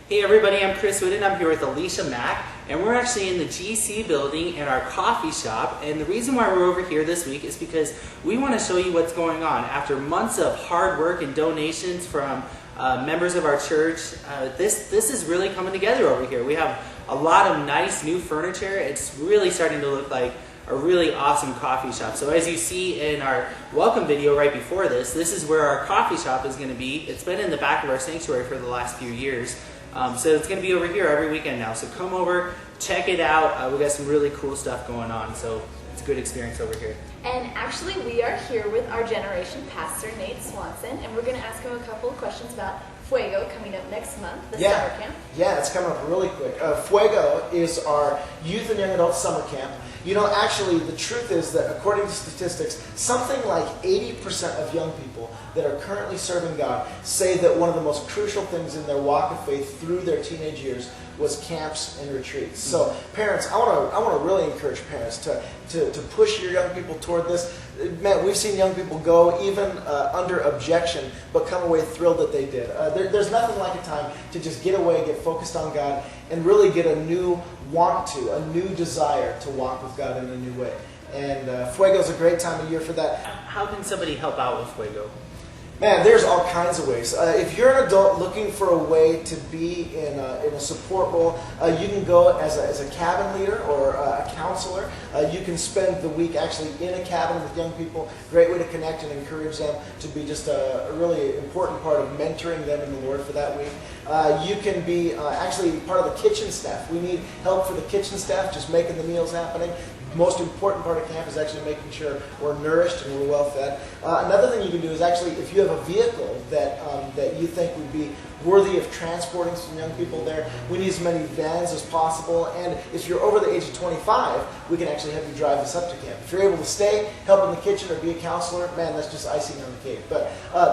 Hey everybody, I'm Chris Whitten. I'm here with Alicia Mack, and we're actually in the GC building in our coffee shop. And the reason why we're over here this week is because we want to show you what's going on. After months of hard work and donations from members of our church, this is really coming together over here. We have a lot of nice new furniture. It's really starting to look like a really awesome coffee shop. So as you see in our welcome video right before this is where our coffee shop is going to be. It's been in the back of our sanctuary for the last few years. So it's going to be over here every weekend now. So come over, check it out. We got some really cool stuff going on. So it's a good experience over here. And actually we are here with our generation pastor, Nate Swanson, and we're going to ask him a couple of questions about Fuego coming up next month, the summer camp. Yeah, it's coming up really quick. Fuego is our youth and young adult summer camp. You know, actually, the truth is that according to statistics, something like 80% of young people that are currently serving God say that one of the most crucial things in their walk of faith through their teenage years was camps and retreats. So parents, I want to really encourage parents to push your young people toward this. Man, we've seen young people go even under objection, but come away thrilled that they did. There's nothing like a time to just get away, get focused on God, and really get a new a new desire to walk with God in a new way. And Fuego is a great time of year for that. How can somebody help out with Fuego? Man, there's all kinds of ways. If you're an adult looking for a way to be in a support role, you can go as a cabin leader or a counselor. You can spend the week actually in a cabin with young people. Great way to connect and encourage them to be just a really important part of mentoring them in the Lord for that week. You can be actually part of the kitchen staff. We need help for the kitchen staff, just making the meals happening. Most important part of camp is actually making sure we're nourished and we're well fed. Another thing you can do is actually, if you have a vehicle that you think would be worthy of transporting some young people there, we need as many vans as possible. And if you're over the age of 25, we can actually have you drive us up to camp. If you're able to stay, help in the kitchen, or be a counselor, man, that's just icing on the cake. But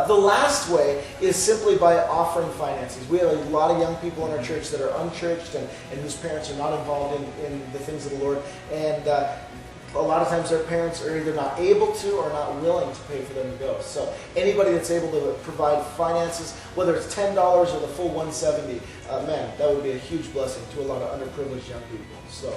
the last way is simply by offering finances. We have a lot of young people in our church that are unchurched and whose parents are not involved in the things of the Lord. And a lot of times their parents are either not able to or not willing to pay for them to go. So anybody that's able to provide finances, whether it's $10 or the full $170, man, that would be a huge blessing to a lot of underprivileged young people. So.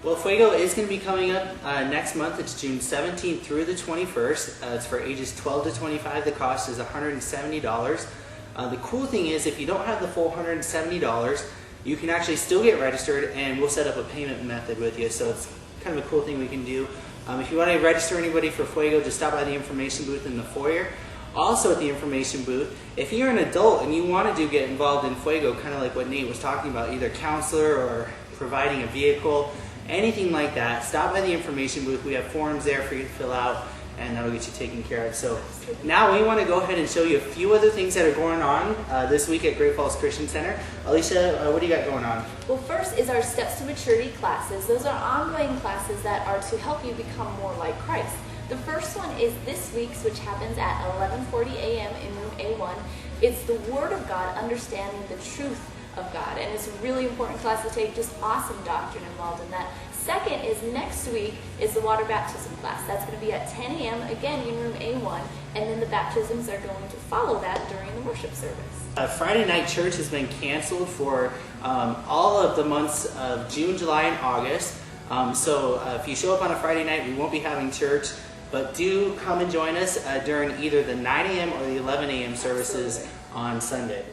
Well, Fuego is going to be coming up next month. It's June 17th through the 21st. It's for ages 12 to 25. The cost is $170. The cool thing is, if you don't have the full $170, you can actually still get registered, and we'll set up a payment method with you. So it's kind of a cool thing we can do. If you want to register anybody for Fuego, just stop by the information booth in the foyer. Also at the information booth, if you're an adult and you want to get involved in Fuego, kind of like what Nate was talking about, either counselor or providing a vehicle, anything like that, stop by the information booth. We have forms there for you to fill out, and that'll get you taken care of. So now we want to go ahead and show you a few other things that are going on this week at Great Falls Christian Center. Alicia, what do you got going on? Well, first is our Steps to Maturity classes. Those are ongoing classes that are to help you become more like Christ. The first one is this week's, which happens at 11:40 a.m. in room A1. It's the Word of God, understanding the truth of God. And it's a really important class to take, just awesome doctrine involved in that. Second is next week is the water baptism class. That's going to be at 10 a.m. again in room A1, and then the baptisms are going to follow that during the worship service. Friday night church has been canceled for all of the months of June, July, and August. So if you show up on a Friday night, we won't be having church, but do come and join us during either the 9 a.m. or the 11 a.m. services on Sunday.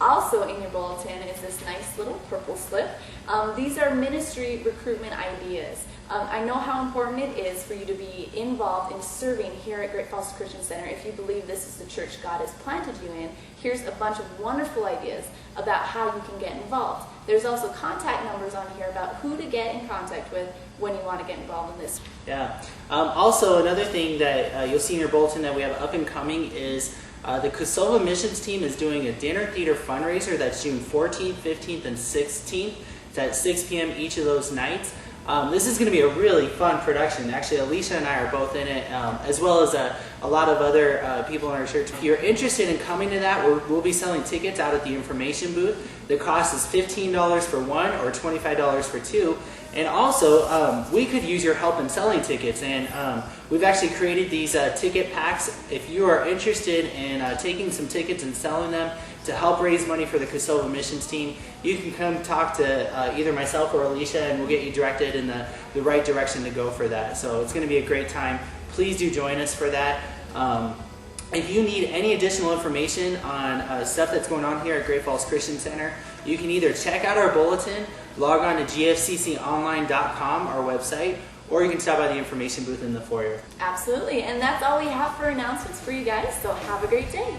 Also in your bulletin is this nice little purple slip. These are ministry recruitment ideas. I know how important it is for you to be involved in serving here at Great Falls Christian Center. If you believe this is the church God has planted you in, here's a bunch of wonderful ideas about how you can get involved. There's also contact numbers on here about who to get in contact with when you want to get involved in this. Yeah. Also, another thing that you'll see in your bulletin that we have up and coming is the Kosovo missions team is doing a dinner theater fundraiser. That's June 14th, 15th, and 16th. It's at 6 p.m. each of those nights. This is going to be a really fun production. Actually, Alicia and I are both in it, as well as a lot of other people in our church. If you're interested in coming to that, we'll be selling tickets out at the information booth. The cost is $15 for one or $25 for two. And also, we could use your help in selling tickets, and we've actually created these ticket packs. If you are interested in taking some tickets and selling them, to help raise money for the Kosovo missions team, you can come talk to either myself or Alicia, and we'll get you directed in the right direction to go for that. So it's going to be a great time. Please do join us for that. If you need any additional information on stuff that's going on here at Great Falls Christian Center, you can either check out our bulletin, log on to gfcconline.com, our website, or you can stop by the information booth in the foyer. Absolutely, and that's all we have for announcements for you guys, so have a great day.